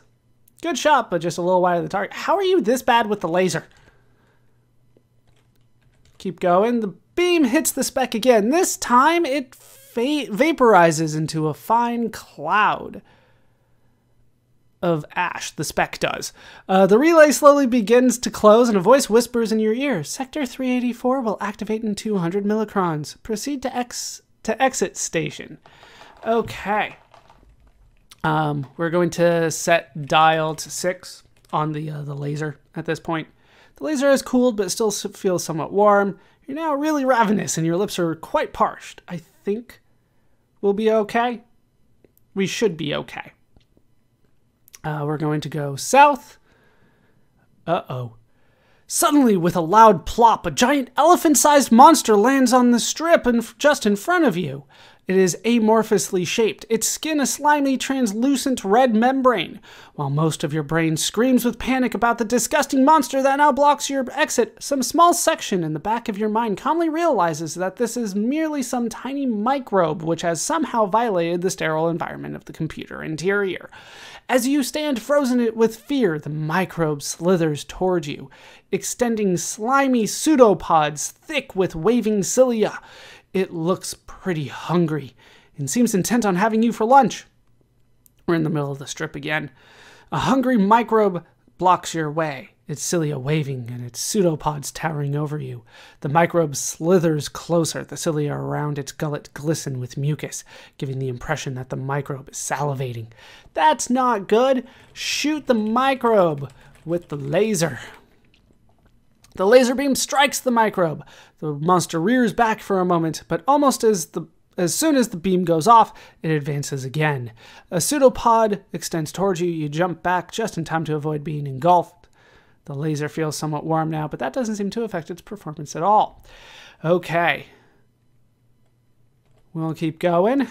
Good shot, but just a little wide of the target. How are you this bad with the laser? Keep going. The beam hits the speck again. This time it vaporizes into a fine cloud of ash. The speck does. The relay slowly begins to close and a voice whispers in your ear. Sector 384 will activate in 200 millicrons. Proceed to exit station. Okay. We're going to set dial to 6 on the laser at this point. The laser has cooled but still feels somewhat warm. You're now really ravenous and your lips are quite parched. I think we'll be okay. We should be okay. We're going to go south. Uh-oh. Suddenly, with a loud plop, a giant elephant-sized monster lands on the strip and just in front of you. It is amorphously shaped, its skin a slimy, translucent red membrane. While most of your brain screams with panic about the disgusting monster that now blocks your exit, some small section in the back of your mind calmly realizes that this is merely some tiny microbe which has somehow violated the sterile environment of the computer interior. As you stand frozen with fear, the microbe slithers toward you, extending slimy pseudopods thick with waving cilia. It looks pretty hungry and seems intent on having you for lunch. We're in the middle of the strip again. A hungry microbe blocks your way, its cilia waving and its pseudopods towering over you. The microbe slithers closer, the cilia around its gullet glisten with mucus, giving the impression that the microbe is salivating. That's not good. Shoot the microbe with the laser. The laser beam strikes the microbe. The monster rears back for a moment, but almost as soon as the beam goes off, it advances again. A pseudopod extends towards you. You jump back just in time to avoid being engulfed. The laser feels somewhat warm now, but that doesn't seem to affect its performance at all. Okay. We'll keep going.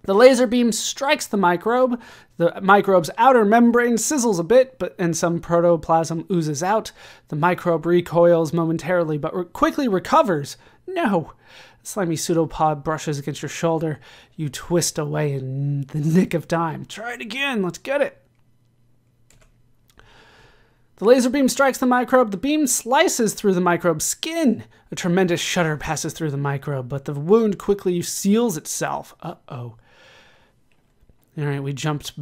The laser beam strikes the microbe. The microbe's outer membrane sizzles a bit, and some protoplasm oozes out. The microbe recoils momentarily, but quickly recovers. No! The slimy pseudopod brushes against your shoulder. You twist away in the nick of time. Try it again. Let's get it. The laser beam strikes the microbe. The beam slices through the microbe's skin. A tremendous shudder passes through the microbe, but the wound quickly seals itself. Uh-oh. All right, we jumped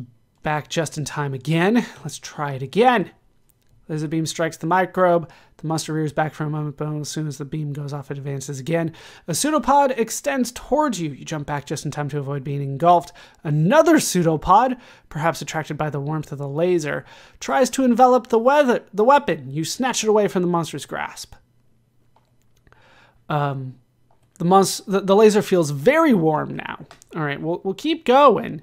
back just in time again. Let's try it again. Laser beam strikes the microbe. The monster rears back for a moment, but as soon as the beam goes off, it advances again. A pseudopod extends towards you. You jump back just in time to avoid being engulfed. Another pseudopod, perhaps attracted by the warmth of the laser, tries to envelop the weapon. You snatch it away from the monster's grasp. The laser feels very warm now. All right, we'll keep going.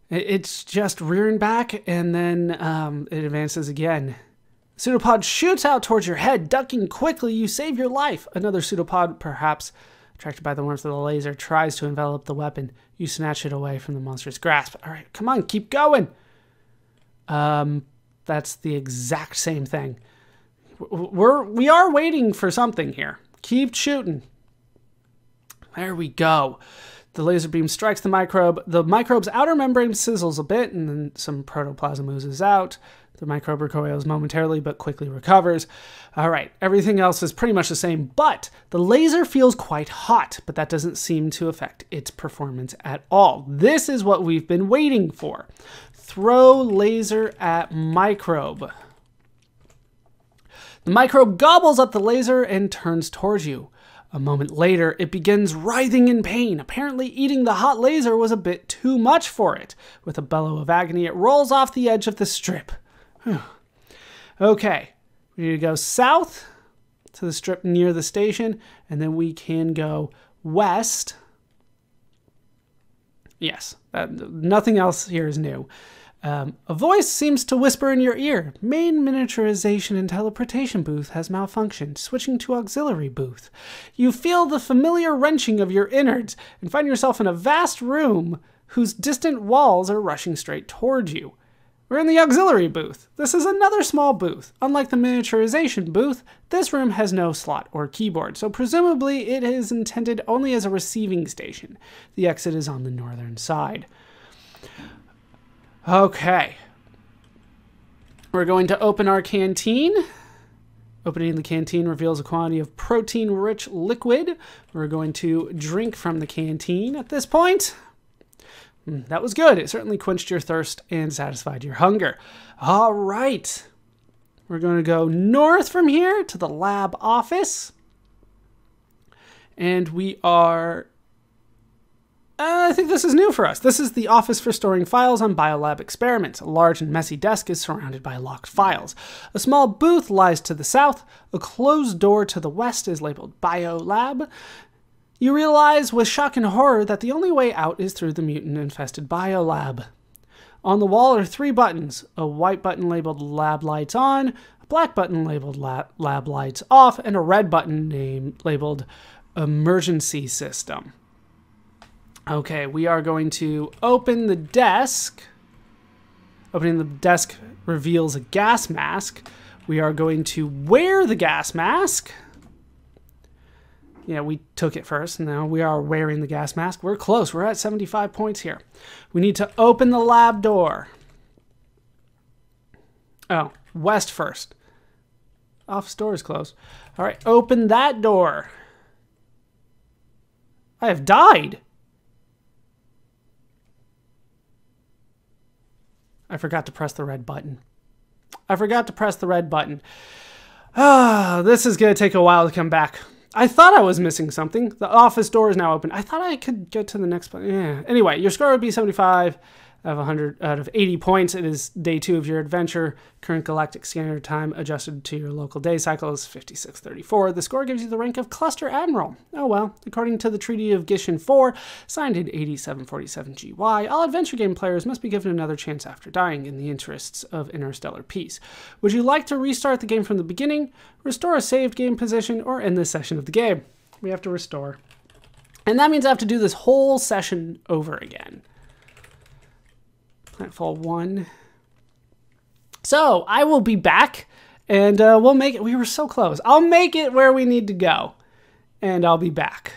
It's just rearing back, and then it advances again. Pseudopod shoots out towards your head. Ducking quickly, you save your life. Another pseudopod, perhaps attracted by the warmth of the laser, tries to envelop the weapon. You snatch it away from the monster's grasp. All right, come on, keep going. That's the exact same thing. We are waiting for something here. Keep shooting. There we go. The laser beam strikes the microbe. The microbe's outer membrane sizzles a bit, and then some protoplasm oozes out. The microbe recoils momentarily, but quickly recovers. All right, everything else is pretty much the same, but the laser feels quite hot, but that doesn't seem to affect its performance at all. This is what we've been waiting for. Throw laser at microbe. The microbe gobbles up the laser and turns towards you. A moment later, it begins writhing in pain. Apparently, eating the hot laser was a bit too much for it. With a bellow of agony, it rolls off the edge of the strip. Okay, we need to go south to the strip near the station, and then we can go west. Yes, nothing else here is new. A voice seems to whisper in your ear. Main miniaturization and teleportation booth has malfunctioned. Switching to auxiliary booth. You feel the familiar wrenching of your innards and find yourself in a vast room whose distant walls are rushing straight toward you. We're in the auxiliary booth. This is another small booth. Unlike the miniaturization booth, this room has no slot or keyboard, so presumably it is intended only as a receiving station. The exit is on the northern side. Okay. We're going to open our canteen. Opening the canteen reveals a quantity of protein-rich liquid. We're going to drink from the canteen at this point. That was good. It certainly quenched your thirst and satisfied your hunger. All right. We're going to go north from here to the lab office. And we are... I think this is new for us. This is the office for storing files on biolab experiments. A large and messy desk is surrounded by locked files. A small booth lies to the south. A closed door to the west is labeled biolab. You realize with shock and horror that the only way out is through the mutant-infested biolab. On the wall are 3 buttons. A white button labeled lab lights on, a black button labeled lab lights off, and a red button labeled emergency system. Okay, we are going to open the desk. Opening the desk reveals a gas mask. We are going to wear the gas mask. Yeah, we took it first, and now we are wearing the gas mask. We're close. We're at 75 points here. We need to open the lab door. Oh, west first. Office door is closed. All right, open that door. I have died. I forgot to press the red button. Ah, this is going to take a while to come back. I thought I was missing something. The office door is now open. I thought I could get to the next button. Yeah. Anyway, your score would be 75 out of 80 points. It is day 2 of your adventure. Current galactic standard time adjusted to your local day cycle is 5634. The score gives you the rank of Cluster Admiral. Oh well. According to the Treaty of Gishin 4, signed in 8747 GY, all adventure game players must be given another chance after dying in the interests of interstellar peace. Would you like to restart the game from the beginning, restore a saved game position, or end this session of the game? We have to restore. And that means I have to do this whole session over again. Planetfall 1. So, I will be back, and we'll make it. We were so close. I'll make it where we need to go, and I'll be back.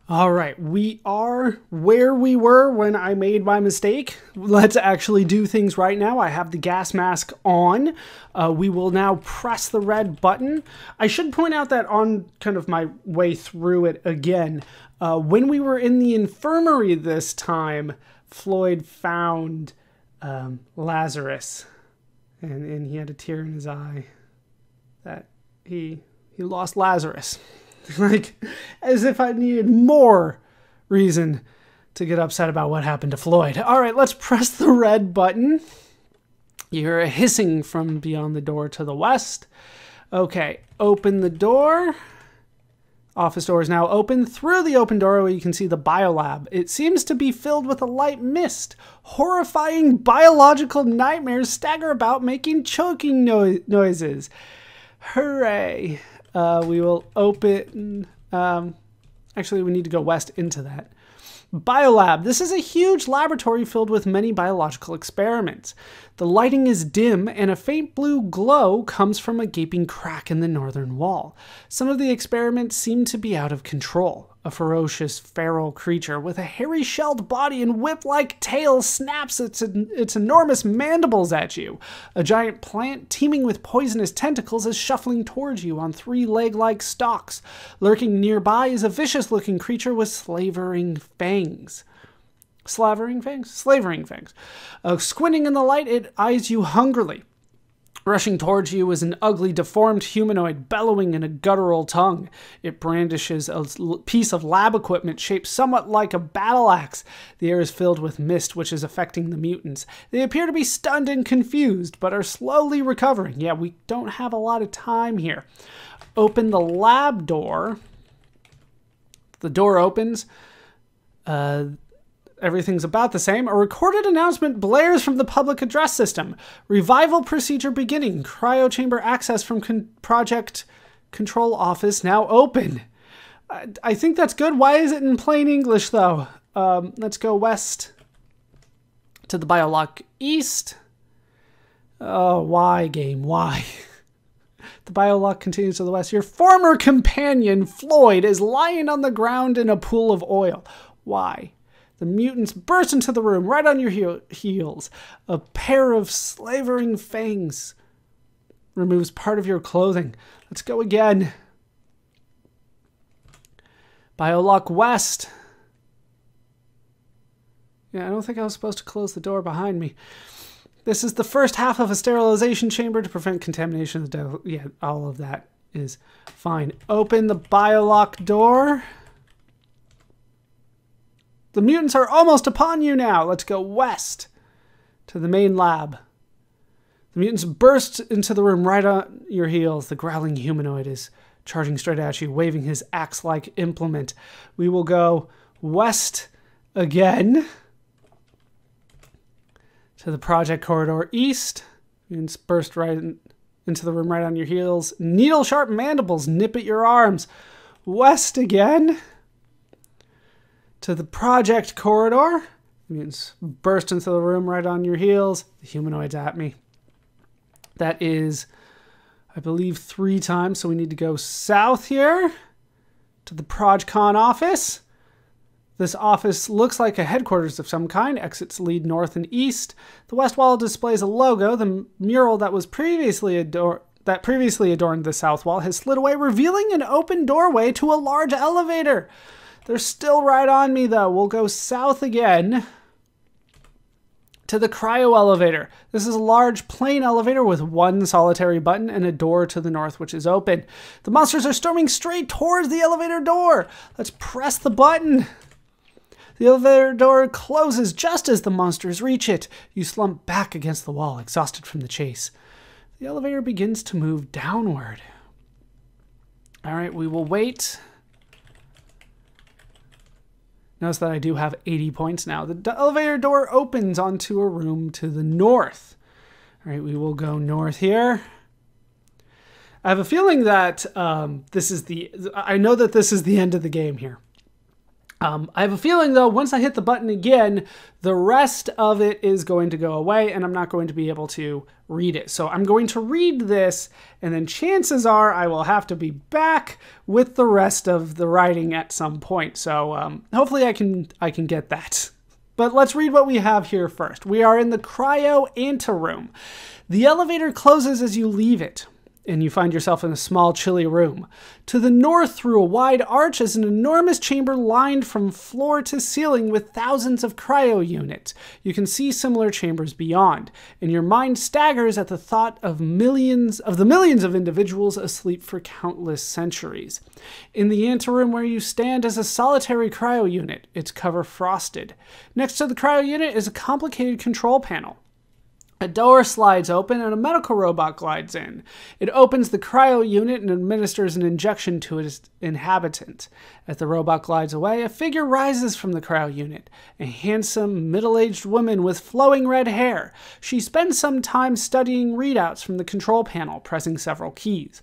All right, we are where we were when I made my mistake. Let's actually do things right now. I have the gas mask on. We will now press the red button. I should point out that on kind of my way through it again, when we were in the infirmary this time, Floyd found Lazarus, and he had a tear in his eye that he lost Lazarus. Like, as if I needed more reason to get upset about what happened to Floyd. All right, let's press the red button. You hear a hissing from beyond the door to the west. Okay, open the door. Office door is now open. Through the open doorway, you can see the biolab. It seems to be filled with a light mist. Horrifying biological nightmares stagger about, making choking noises. Hooray. We will open... actually, we need to go west into that. Biolab. This is a huge laboratory filled with many biological experiments. The lighting is dim, and a faint blue glow comes from a gaping crack in the northern wall. Some of the experiments seem to be out of control. A ferocious, feral creature with a hairy shelled body and whip-like tail snaps its enormous mandibles at you. A giant plant teeming with poisonous tentacles is shuffling towards you on 3 leg-like stalks. Lurking nearby is a vicious-looking creature with slavering fangs. Slavering fangs? Slavering fangs. Squinting in the light, it eyes you hungrily. Rushing towards you is an ugly, deformed humanoid bellowing in a guttural tongue. It brandishes a piece of lab equipment shaped somewhat like a battle axe. The air is filled with mist, which is affecting the mutants. They appear to be stunned and confused, but are slowly recovering. Yeah, we don't have a lot of time here. Open the lab door. The door opens. Everything's about the same. A recorded announcement blares from the public address system. Revival procedure beginning. Cryo chamber access from project control office now open. I think that's good. Why is it in plain English, though? Let's go west to the biolock east. Oh, why, game? Why? The biolock continues to the west. Your former companion, Floyd, is lying on the ground in a pool of oil. Why? The mutants burst into the room right on your heels. A pair of slavering fangs removes part of your clothing. Let's go again. Biolock west. Yeah, I don't think I was supposed to close the door behind me. This is the first half of a sterilization chamber to prevent contamination. Yeah, all of that is fine. Open the biolock door. The mutants are almost upon you now. Let's go west to the main lab. The mutants burst into the room right on your heels. The growling humanoid is charging straight at you, waving his axe-like implement. We will go west again to the project corridor east. Mutants burst right into the room right on your heels. Needle-sharp mandibles nip at your arms. West again to the project corridor. Mutants burst into the room right on your heels. The humanoid's at me. That is, I believe, 3 times, so we need to go south here to the ProjCon office. This office looks like a headquarters of some kind. Exits lead north and east. The west wall displays a logo. The mural that was previously adorned the south wall has slid away, revealing an open doorway to a large elevator. They're still right on me, though. We'll go south again to the cryo elevator. This is a large plain elevator with one solitary button and a door to the north, which is open. The monsters are storming straight towards the elevator door. Let's press the button. The elevator door closes just as the monsters reach it. You slump back against the wall, exhausted from the chase. The elevator begins to move downward. All right, we will wait. Notice that I do have 80 points now. The elevator door opens onto a room to the north. All right, we will go north here. I have a feeling that I know that this is the end of the game here. I have a feeling, though, once I hit the button again, the rest of it is going to go away, and I'm not going to be able to read it. So I'm going to read this, and then chances are I will have to be back with the rest of the writing at some point. So hopefully I can get that. But let's read what we have here first. We are in the cryo anteroom. The elevator closes as you leave it, and you find yourself in a small, chilly room. To the north, through a wide arch, is an enormous chamber lined from floor to ceiling with thousands of cryo units. You can see similar chambers beyond, and your mind staggers at the thought of the millions of individuals asleep for countless centuries. In the anteroom where you stand is a solitary cryo unit, its cover frosted. Next to the cryo unit is a complicated control panel. A door slides open and a medical robot glides in. It opens the cryo unit and administers an injection to its inhabitant. As the robot glides away, a figure rises from the cryo unit, a handsome, middle-aged woman with flowing red hair. She spends some time studying readouts from the control panel, pressing several keys.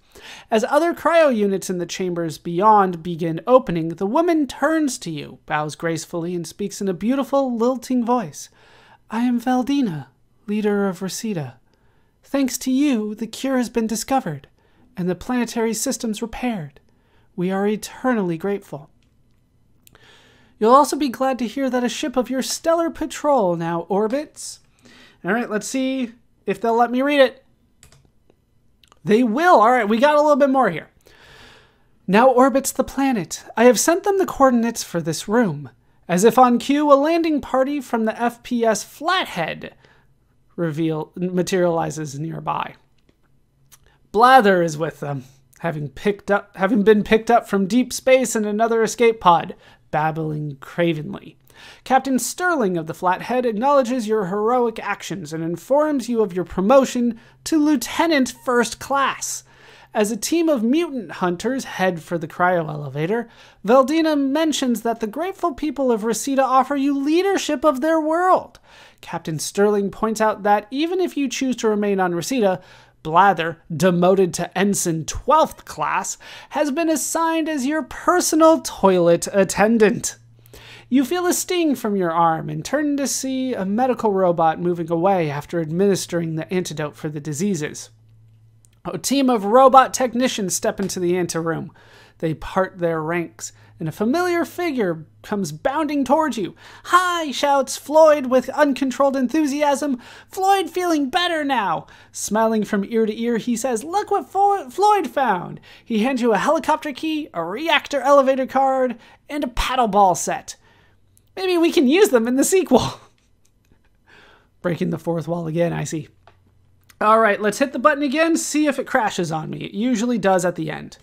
As other cryo units in the chambers beyond begin opening, the woman turns to you, bows gracefully, and speaks in a beautiful, lilting voice. "I am Valdina, leader of Reseda. Thanks to you, the cure has been discovered, and the planetary systems repaired. We are eternally grateful. You'll also be glad to hear that a ship of your stellar patrol now orbits." All right, let's see if they'll let me read it. They will. All right, we got a little bit more here. "Now orbits the planet. I have sent them the coordinates for this room. As if on cue, a landing party from the FPS Flathead materializes nearby. Blather is with them, having been picked up from deep space in another escape pod, babbling cravenly. Captain Sterling of the Flathead acknowledges your heroic actions and informs you of your promotion to Lieutenant First Class. As a team of mutant hunters head for the cryo-elevator, Veldina mentions that the grateful people of Reseda offer you leadership of their world. Captain Sterling points out that even if you choose to remain on Reseda, Blather, demoted to Ensign 12th class, has been assigned as your personal toilet attendant. You feel a sting from your arm and turn to see a medical robot moving away after administering the antidote for the diseases. A team of robot technicians step into the anteroom. They part their ranks, and a familiar figure comes bounding towards you. "Hi!" shouts Floyd with uncontrolled enthusiasm. Floyd feeling better now. Smiling from ear to ear, he says, "Look what Floyd found." He hands you a helicopter key, a reactor elevator card, and a paddleball set. Maybe we can use them in the sequel. Breaking the fourth wall again, I see. All right, let's hit the button again, see if it crashes on me. It usually does at the end.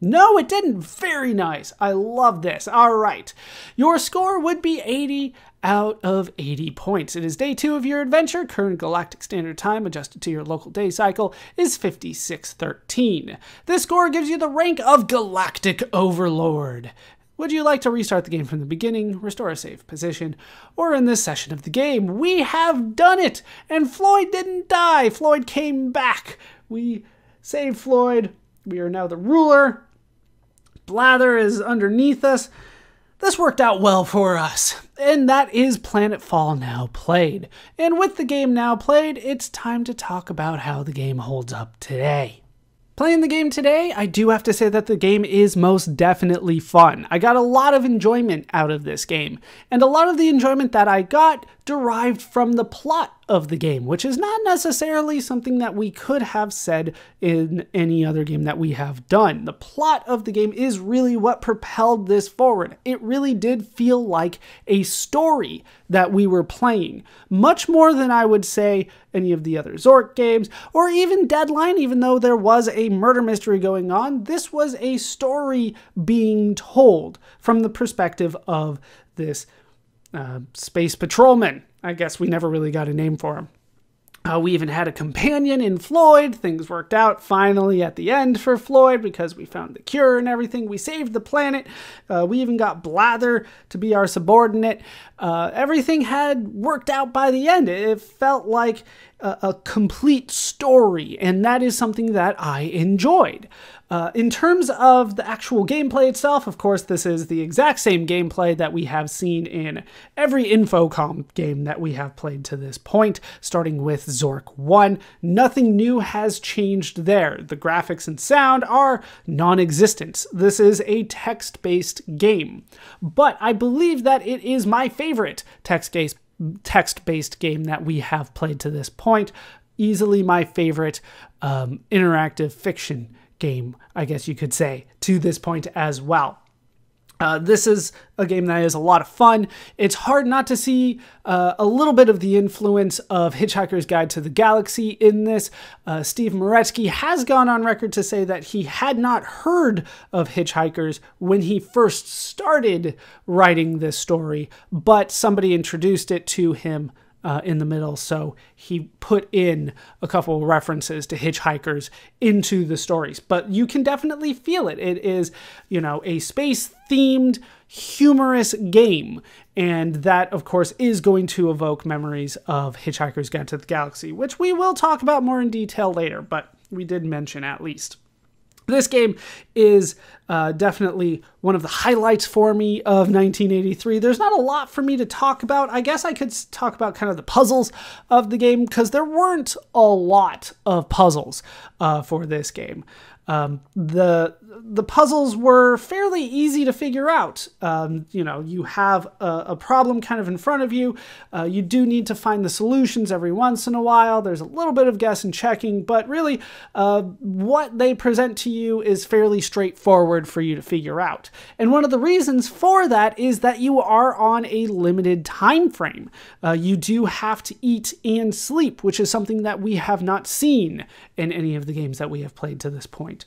No, it didn't. Very nice. I love this. All right. Your score would be 80 out of 80 points. It is day 2 of your adventure. Current galactic standard time, adjusted to your local day cycle, is 5613. This score gives you the rank of Galactic Overlord. Would you like to restart the game from the beginning, restore a save position, or in this session of the game? We have done it! And Floyd didn't die! Floyd came back! We saved Floyd. We are now the ruler. Blather is underneath us. This worked out well for us. And that is Planetfall now played. And with the game now played, it's time to talk about how the game holds up today. Playing the game today, I do have to say that the game is most definitely fun. I got a lot of enjoyment out of this game, and a lot of the enjoyment that I got derived from the plot of the game, which is not necessarily something that we could have said in any other game that we have done. The plot of the game is really what propelled this forward. It really did feel like a story that we were playing, much more than I would say any of the other Zork games, or even Deadline. Even though there was a murder mystery going on, this was a story being told from the perspective of this space patrolman. I guess we never really got a name for him. We even had a companion in Floyd. Things worked out finally at the end for Floyd because we found the cure and everything. We saved the planet. We even got Blather to be our subordinate. Everything had worked out by the end. It felt like a complete story, and that is something that I enjoyed. In terms of the actual gameplay itself, of course, this is the exact same gameplay that we have seen in every Infocom game that we have played to this point, starting with Zork 1. Nothing new has changed there. The graphics and sound are non-existent. This is a text-based game, but I believe that it is my favorite text-based game that we have played to this point. Easily my favorite interactive fiction game, I guess you could say, to this point as well. This is a game that is a lot of fun. It's hard not to see a little bit of the influence of Hitchhiker's Guide to the Galaxy in this. Steve Moretsky has gone on record to say that he had not heard of Hitchhikers when he first started writing this story, but somebody introduced it to him in the middle, so he put in a couple of references to Hitchhikers into the stories. But you can definitely feel it. It is, you know, a space-themed, humorous game, and that, of course, is going to evoke memories of Hitchhiker's Guide to the Galaxy, which we will talk about more in detail later, but we did mention at least. This game is definitely one of the highlights for me of 1983. There's not a lot for me to talk about. I guess I could talk about kind of the puzzles of the game, because there weren't a lot of puzzles for this game. The puzzles were fairly easy to figure out. You know, you have a problem kind of in front of you. You do need to find the solutions every once in a while. There's a little bit of guess and checking, but really what they present to you is fairly straightforward for you to figure out. And one of the reasons for that is that you are on a limited time frame. You do have to eat and sleep, which is something that we have not seen in any of the games that we have played to this point.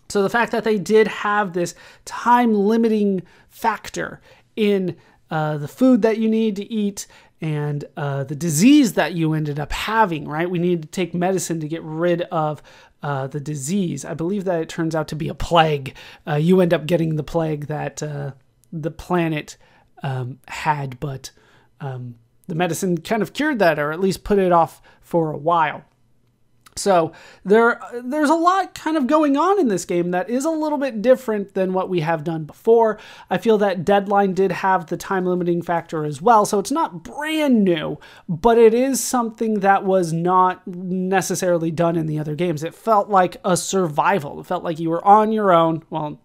So the fact that they did have this time limiting factor in the food that you need to eat and the disease that you ended up having, right? We need to take medicine to get rid of the disease. I believe that it turns out to be a plague. You end up getting the plague that the planet had, but the medicine kind of cured that, or at least put it off for a while. So there's a lot kind of going on in this game that is a little bit different than what we have done before. I feel that Deadline did have the time limiting factor as well, so it's not brand new, but it is something that was not necessarily done in the other games. It felt like a survival. It felt like you were on your own, well,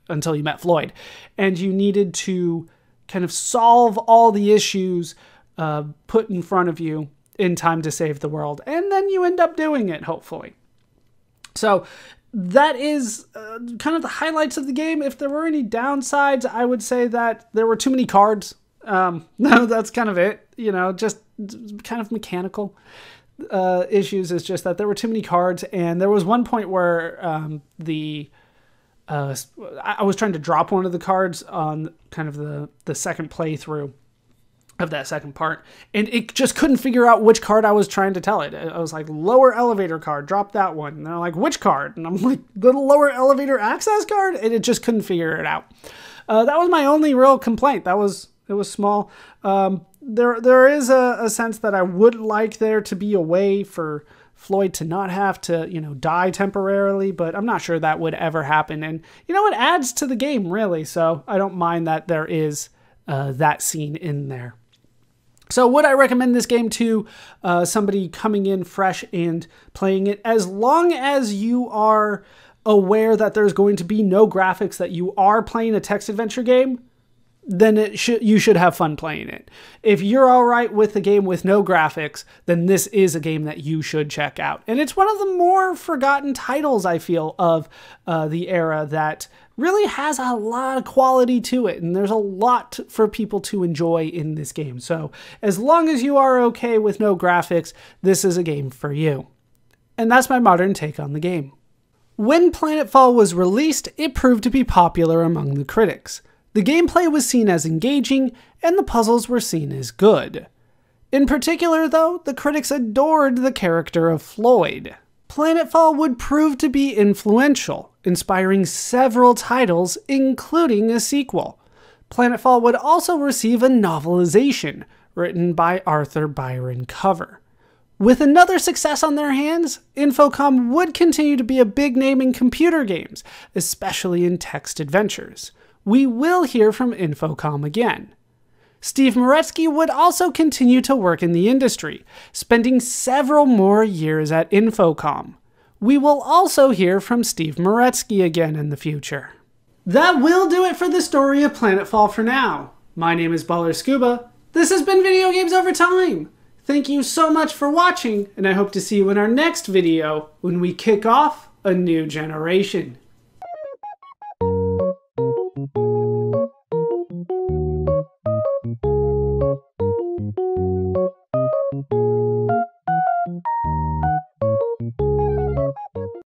until you met Floyd, and you needed to kind of solve all the issues put in front of you in time to save the world, and then you end up doing it, hopefully. So that is kind of the highlights of the game. If there were any downsides, I would say that there were too many cards. That's kind of it, just kind of mechanical issues. Is just that there were too many cards, and there was one point where I was trying to drop one of the cards on kind of the second playthrough of that second part, and it just couldn't figure out which card I was trying to tell it. I was like, lower elevator card, drop that one. And they're like, which card? And I'm like, the lower elevator access card? And it just couldn't figure it out. That was my only real complaint. It was small. There is a sense that I would like there to be a way for Floyd to not have to, die temporarily, but I'm not sure that would ever happen. And, it adds to the game, really. So I don't mind that there is that scene in there. So would I recommend this game to somebody coming in fresh and playing it? As long as you are aware that there's going to be no graphics, that you are playing a text adventure game, then you should have fun playing it. If you're all right with the game with no graphics, then this is a game that you should check out. And it's one of the more forgotten titles, I feel, of the era that really has a lot of quality to it, and there's a lot for people to enjoy in this game. So as long as you are okay with no graphics, this is a game for you. And that's my modern take on the game. When Planetfall was released, it proved to be popular among the critics. The gameplay was seen as engaging, and the puzzles were seen as good. In particular, though, the critics adored the character of Floyd. Planetfall would prove to be influential, inspiring several titles, including a sequel. Planetfall would also receive a novelization, written by Arthur Byron Cover. With another success on their hands, Infocom would continue to be a big name in computer games, especially in text adventures. We will hear from Infocom again. Steve Moretsky would also continue to work in the industry, spending several more years at Infocom. We will also hear from Steve Moretsky again in the future. That will do it for the story of Planetfall for now. My name is Baller Scuba. This has been Video Games Over Time. Thank you so much for watching, and I hope to see you in our next video when we kick off a new generation.